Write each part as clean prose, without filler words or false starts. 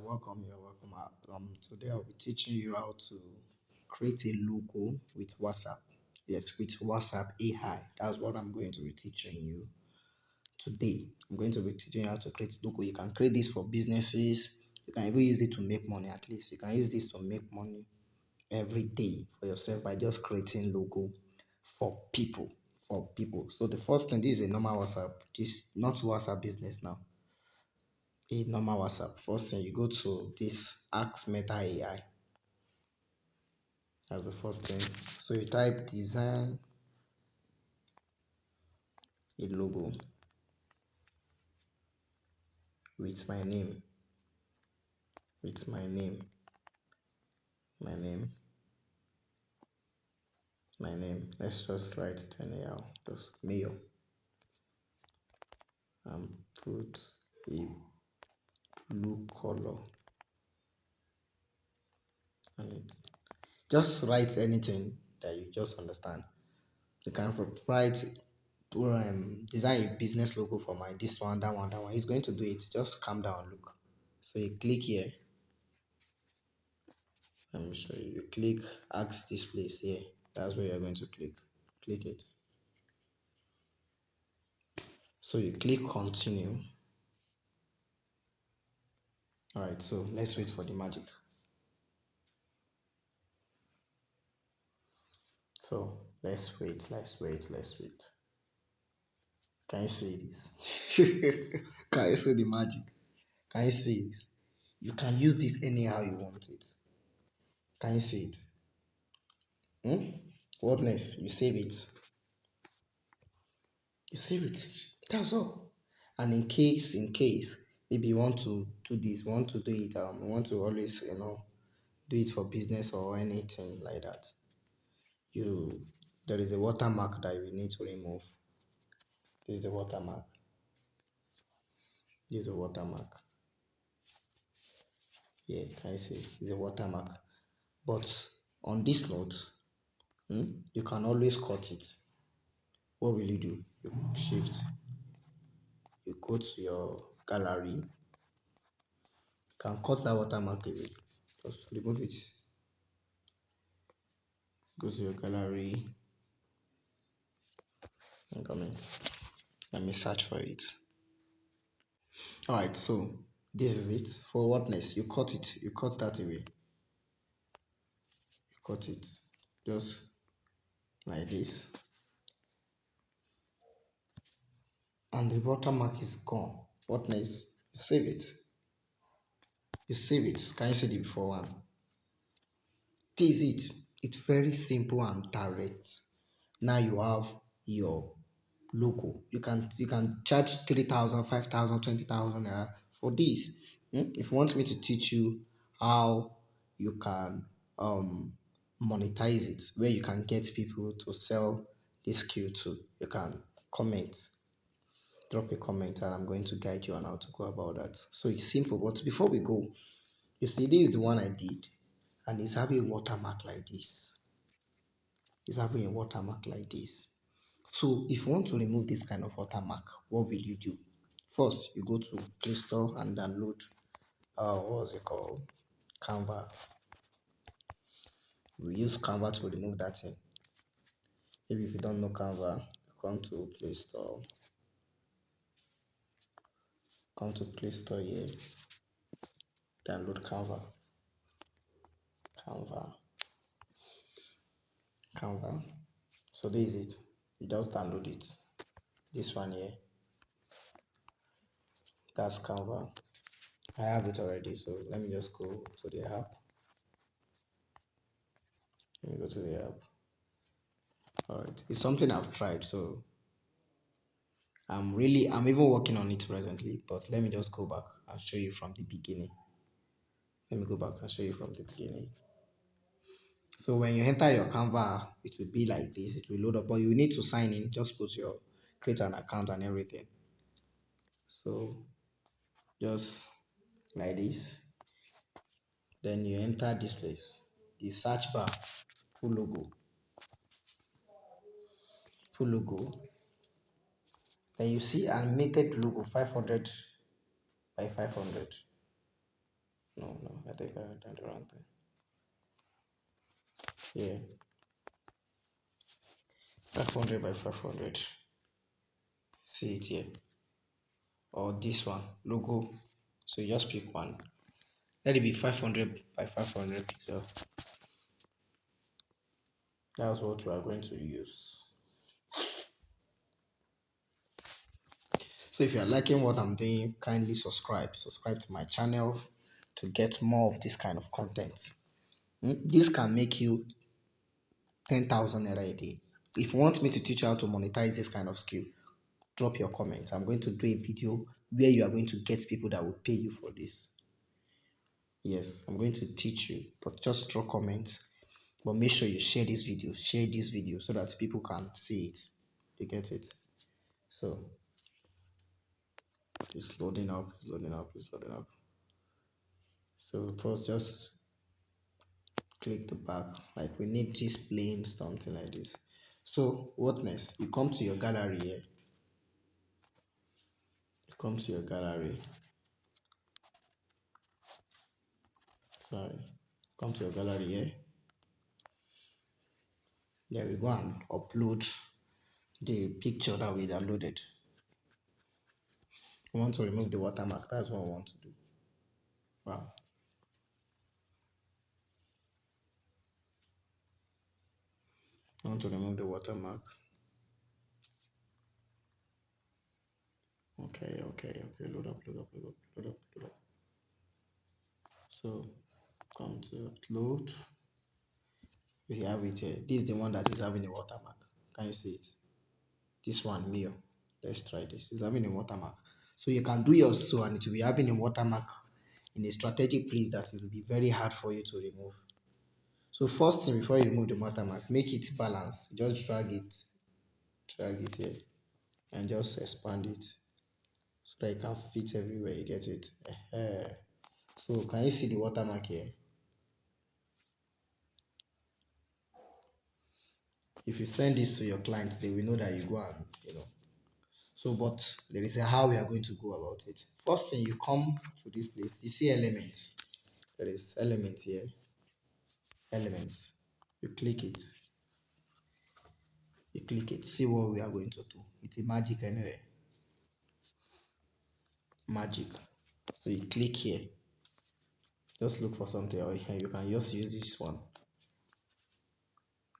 welcome. You're welcome. Today I'll be teaching you how to create a logo with WhatsApp. Yes, with WhatsApp AI. That's what I'm going to be teaching you today. I'm going to be teaching you how to create logo. You can create this for businesses. You can even use it to make money. At least you can use this to make money every day for yourself by just creating logo for people. For people. So the first thing, this is a normal WhatsApp. This not WhatsApp business now. A normal WhatsApp. First thing, you go to this Ask Meta AI. That's the first thing. So you type design a logo with my name, with my name, my name. Let's just write it anyhow. Just mail and put a blue color on it. Just write anything that you just understand. You can write design a business logo for my this one, that one, that one. He's going to do it. Just calm down, look. So you click here. Let me show you. You click ask this place here. That's where you're going to click. Click it. So you click continue. Alright, so let's wait for the magic. So let's wait. Can you see this? Can you see the magic? Can you see this? You can use this anyhow you want it. Can you see it? Hmm? What next? You save it. You save it. That's all. And in case, maybe you want to do this, want to do it, want to always, do it for business or anything like that. You There is a watermark that you need to remove. This is the watermark. This is a watermark. Yeah, can you see? It's a watermark. But on this note, you can always cut it. What will you do? You shift. You go to your gallery. You can cut that watermark away. Just remove it. Go to your gallery. I'm coming. Let me search for it. Alright, so this is it. For what next? You cut it. You cut that away. You cut it. Just like this. And the watermark is gone. What next? You save it. You save it. Can you see the before one? This is it. It's very simple and direct. Now you have your logo. You can charge 3,000, 5,000, 20,000 naira for this. If you want me to teach you how you can monetize it, where you can get people to sell this skill to, you can comment, drop a comment, and I'm going to guide you on how to go about that. So it's simple, but before we go, you see, this is the one I did, and it's having a watermark like this. It's having a watermark like this. So if you want to remove this kind of watermark, what will you do? First, you go to Play Store and download what was it called? Canva. We use Canva to remove that thing. Maybe if you don't know Canva, come to Play Store. Come to Play Store here. Download Canva. Canva. Canva. So this is it. You just download it. This one here. That's Canva. I have it already, so let me just go to the app. Let me go to the app. Alright. It's something I've tried, so I'm even working on it presently, but let me just go back and show you from the beginning. Let me go back and show you from the beginning. So when you enter your Canva, it will be like this. It will load up, but you need to sign in. Just create an account and everything. So just like this. Then you enter this place, the search bar, full logo, full logo. Then you see animated logo 500 by 500. No, I think I done the wrong thing. Yeah, 500 by 500. See it here. Or this one, logo. So you just pick one. Let it be 500 by 500 pixel. That's what we are going to use. So if you are liking what I'm doing, kindly subscribe. Subscribe to my channel to get more of this kind of content. This can make you 10,000 naira a day. If you want me to teach you how to monetize this kind of skill, drop your comment. I'm going to do a video where you are going to get people that will pay you for this. Yes, I'm going to teach you, but just drop comments. But make sure you share this video so that people can see it. You get it? So it's loading up, it's loading up, it's loading up. So first just click the back. Like we need this plain something like this. So what next? You come to your gallery here. You come to your gallery. Sorry. Come to your gallery here. Then we go and upload the picture that we downloaded. We want to remove the watermark. That's what we want to do. Wow. I want to remove the watermark. Okay. Load up, load up, load up, load up, load up. So come to upload. We have it here. This is the one that is having a watermark. Can you see it? This one, Mio. Let's try this. It's having a watermark. So you can do yours so, and it will be having a watermark in a strategic place that it will be very hard for you to remove. So first thing before you remove the watermark, make it balance. Just drag it here, and just expand it so that it can fit everywhere. You get it? So can you see the watermark here? If you send this to your client, they will know that you go and So, but there is a how we are going to go about it. First thing, you come to this place, you see elements. There is element here, elements. You click it, see what we are going to do. It's a magic anyway. Magic. So you click here, just look for something, or you can just use this one.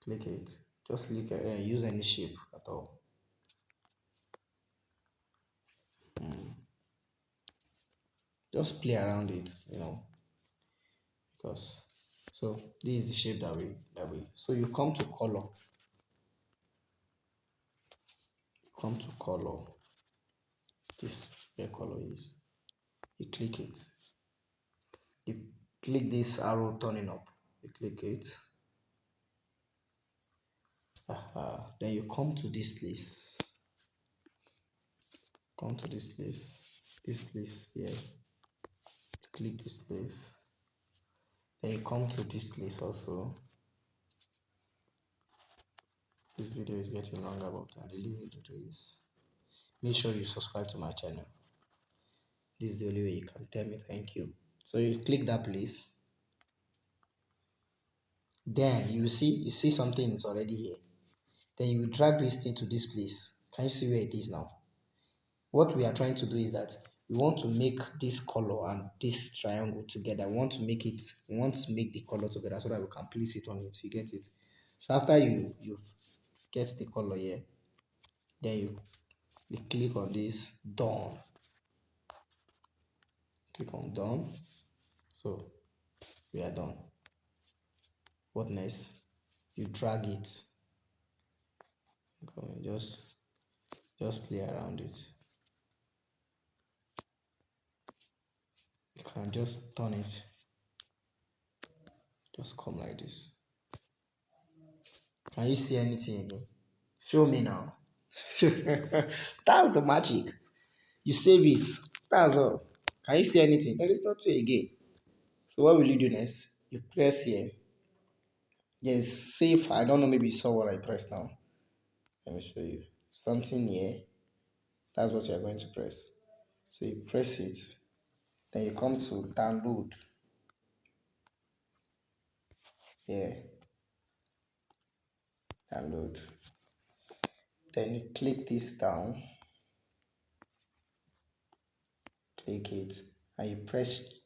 Click it, just click use any shape at all. Just play around it, because so this is the shape that we so you come to color, this where color is, you click it, you click this arrow turning up, you click it, then you come to this place, this place here, click this place, then you come to this place also. This video is getting longer, but I really need to do this. Make sure you subscribe to my channel. This is the only way you can tell me thank you. So you click that place, then you see something is already here, then you will drag this thing to this place. Can you see where it is now? What we are trying to do is that we want to make this color and this triangle together. We want to make the color together so that we can place it on it. You get it? So after you get the color here, then you click on this done. Click on done. So we are done. What next? You drag it. Just play around it. You can just turn it. Just come like this. Can you see anything again? Show me now. That's the magic. You save it. That's all. Can you see anything? There is nothing again. So what will you do next? You press here. Yes, save. I don't know, maybe you saw what I pressed now. Let me show you. Something here. That's what you are going to press. So you press it. Then you come to download. Yeah, download. Then you click this down, click it, and you press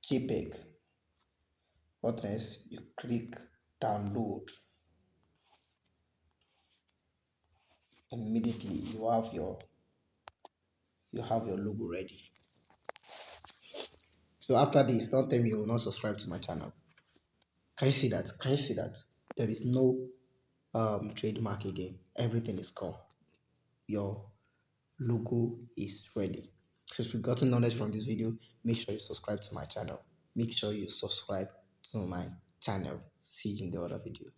JPEG. What next? You click download. Immediately you have your logo ready. So after this, don't tell me you will not subscribe to my channel. Can you see that? Can you see that? There is no trademark again. Everything is gone. Your logo is ready. So if you've gotten knowledge from this video, make sure you subscribe to my channel. Make sure you subscribe to my channel. See you in the other video.